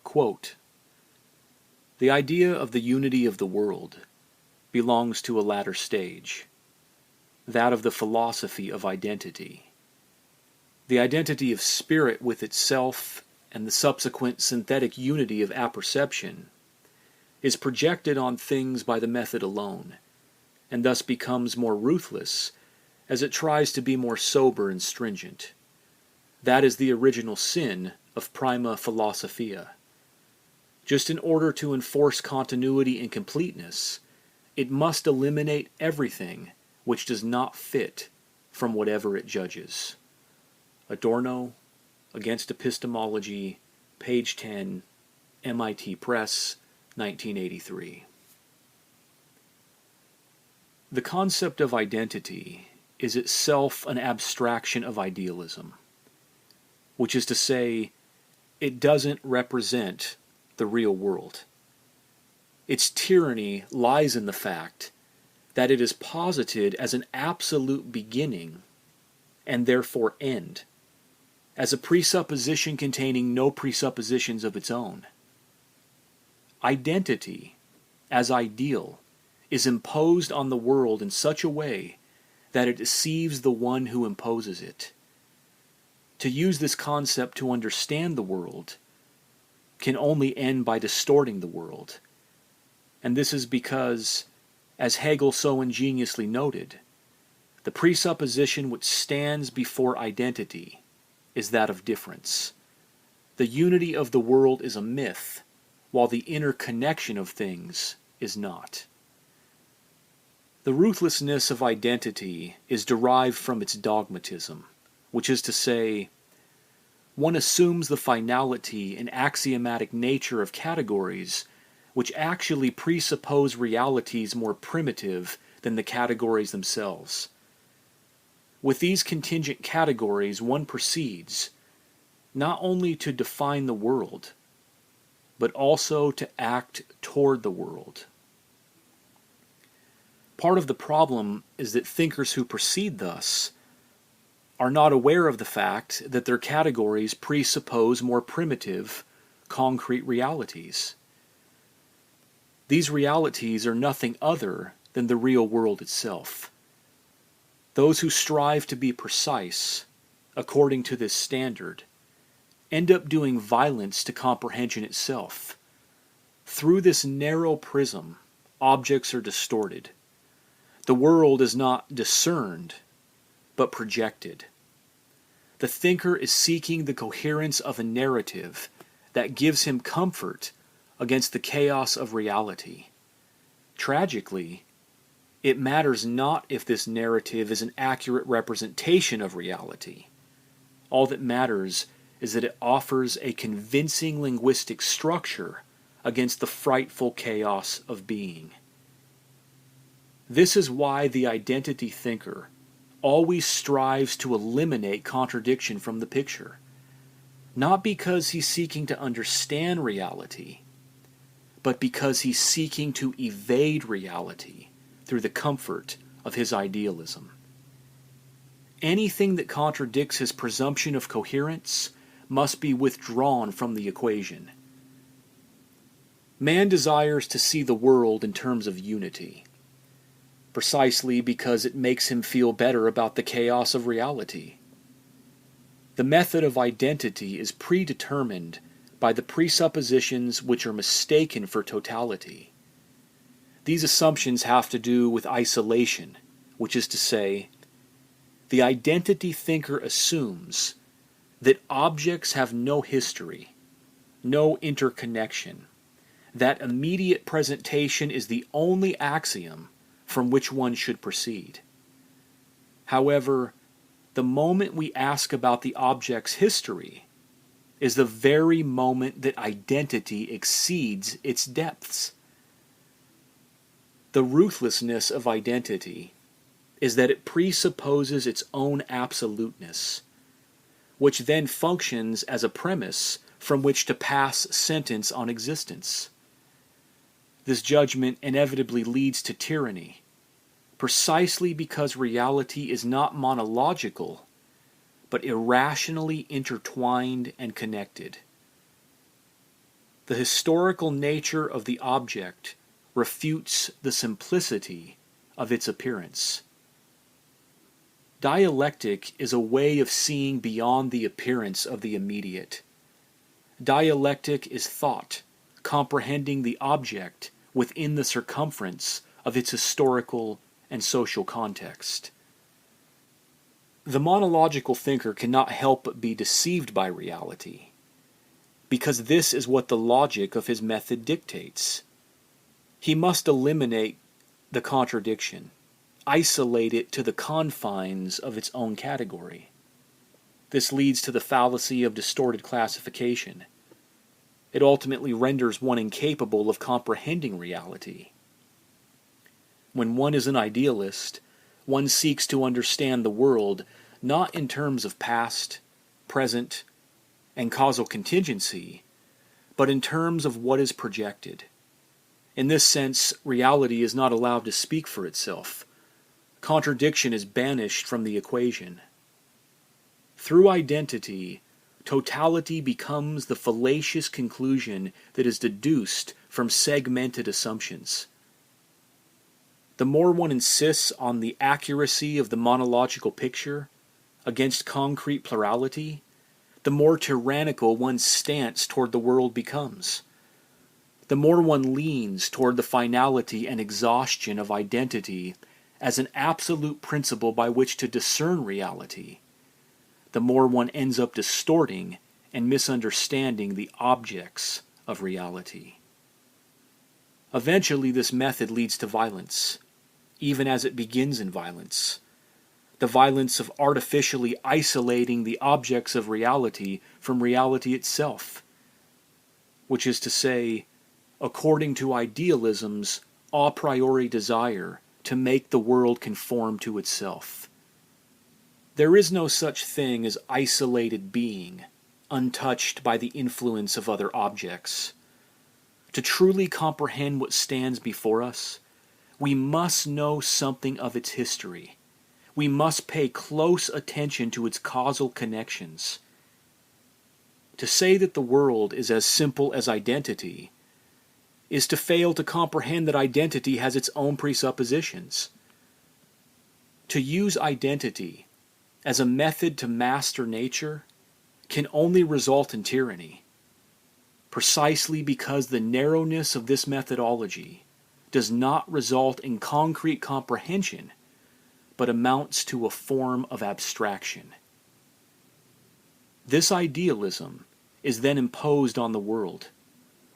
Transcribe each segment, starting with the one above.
Quote, "The idea of the unity of the world belongs to a latter stage, that of the philosophy of identity. The identity of spirit with itself and the subsequent synthetic unity of apperception is projected on things by the method alone, and thus becomes more ruthless as it tries to be more sober and stringent. That is the original sin of prima philosophia. Just in order to enforce continuity and completeness, it must eliminate everything which does not fit from whatever it judges." Adorno, Against Epistemology, page 10, MIT Press, 1983. The concept of identity is itself an abstraction of idealism, which is to say, it doesn't represent the real world. Its tyranny lies in the fact that it is posited as an absolute beginning and therefore end, as a presupposition containing no presuppositions of its own. Identity, as ideal, is imposed on the world in such a way that it deceives the one who imposes it. To use this concept to understand the world can only end by distorting the world, and this is because, as Hegel so ingeniously noted, the presupposition which stands before identity is that of difference. The unity of the world is a myth, while the interconnection of things is not. The ruthlessness of identity is derived from its dogmatism, which is to say, one assumes the finality and axiomatic nature of categories which actually presuppose realities more primitive than the categories themselves. With these contingent categories, one proceeds not only to define the world, but also to act toward the world. Part of the problem is that thinkers who proceed thus are not aware of the fact that their categories presuppose more primitive, concrete realities. These realities are nothing other than the real world itself. Those who strive to be precise, according to this standard, end up doing violence to comprehension itself. Through this narrow prism, objects are distorted. The world is not discerned, but projected. The thinker is seeking the coherence of a narrative that gives him comfort against the chaos of reality. Tragically, it matters not if this narrative is an accurate representation of reality. All that matters is that it offers a convincing linguistic structure against the frightful chaos of being. This is why the identity thinker always strives to eliminate contradiction from the picture, not because he's seeking to understand reality, but because he's seeking to evade reality through the comfort of his idealism. Anything that contradicts his presumption of coherence must be withdrawn from the equation. Man desires to see the world in terms of unity, precisely because it makes him feel better about the chaos of reality. The method of identity is predetermined by the presuppositions which are mistaken for totality. These assumptions have to do with isolation, which is to say, the identity thinker assumes that objects have no history, no interconnection, that immediate presentation is the only axiom from which one should proceed. However, the moment we ask about the object's history is the very moment that identity exceeds its depths. The ruthlessness of identity is that it presupposes its own absoluteness, which then functions as a premise from which to pass sentence on existence. This judgment inevitably leads to tyranny, precisely because reality is not monological, but irrationally intertwined and connected. The historical nature of the object refutes the simplicity of its appearance. Dialectic is a way of seeing beyond the appearance of the immediate. Dialectic is thought, comprehending the object within the circumference of its historical and social context. The monological thinker cannot help but be deceived by reality, because this is what the logic of his method dictates. He must eliminate the contradiction, isolate it to the confines of its own category. This leads to the fallacy of distorted classification. It ultimately renders one incapable of comprehending reality. When one is an idealist, one seeks to understand the world not in terms of past, present, and causal contingency, but in terms of what is projected. In this sense, reality is not allowed to speak for itself. Contradiction is banished from the equation. Through identity, totality becomes the fallacious conclusion that is deduced from segmented assumptions. The more one insists on the accuracy of the monological picture against concrete plurality, the more tyrannical one's stance toward the world becomes. The more one leans toward the finality and exhaustion of identity as an absolute principle by which to discern reality, the more one ends up distorting and misunderstanding the objects of reality. Eventually, this method leads to violence, even as it begins in violence. The violence of artificially isolating the objects of reality from reality itself, which is to say, according to idealism's a priori desire to make the world conform to itself. There is no such thing as isolated being, untouched by the influence of other objects. To truly comprehend what stands before us, we must know something of its history. We must pay close attention to its causal connections. To say that the world is as simple as identity is to fail to comprehend that identity has its own presuppositions. To use identity as a method to master nature can only result in tyranny, precisely because the narrowness of this methodology does not result in concrete comprehension, but amounts to a form of abstraction. This idealism is then imposed on the world,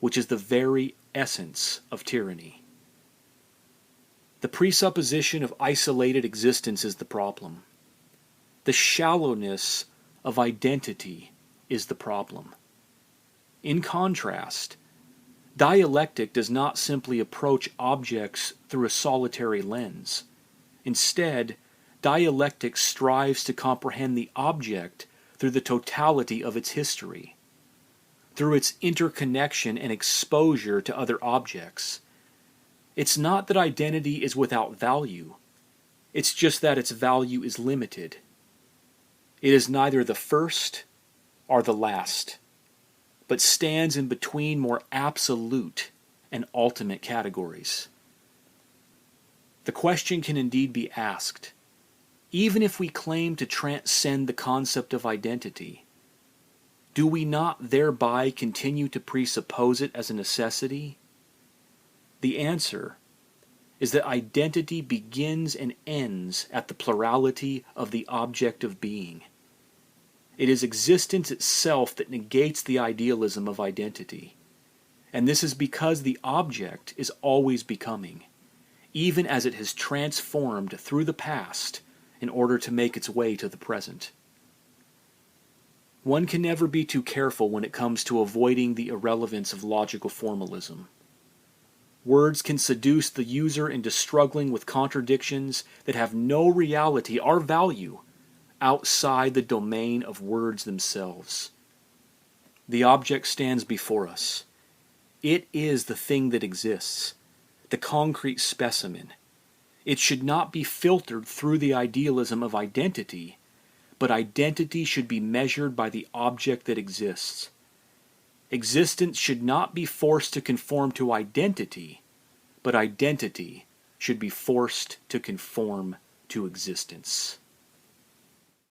which is the very essence of tyranny. The presupposition of isolated existence is the problem. The shallowness of identity is the problem. In contrast, dialectic does not simply approach objects through a solitary lens. Instead, dialectic strives to comprehend the object through the totality of its history, through its interconnection and exposure to other objects. It's not that identity is without value, it's just that its value is limited. It is neither the first or the last, but stands in between more absolute and ultimate categories. The question can indeed be asked, even if we claim to transcend the concept of identity, do we not thereby continue to presuppose it as a necessity? The answer is that identity begins and ends at the plurality of the object of being. It is existence itself that negates the idealism of identity, and this is because the object is always becoming, even as it has transformed through the past in order to make its way to the present. One can never be too careful when it comes to avoiding the irrelevance of logical formalism. Words can seduce the user into struggling with contradictions that have no reality or value outside the domain of words themselves. The object stands before us. It is the thing that exists, the concrete specimen. It should not be filtered through the idealism of identity, but identity should be measured by the object that exists. Existence should not be forced to conform to identity, but identity should be forced to conform to existence.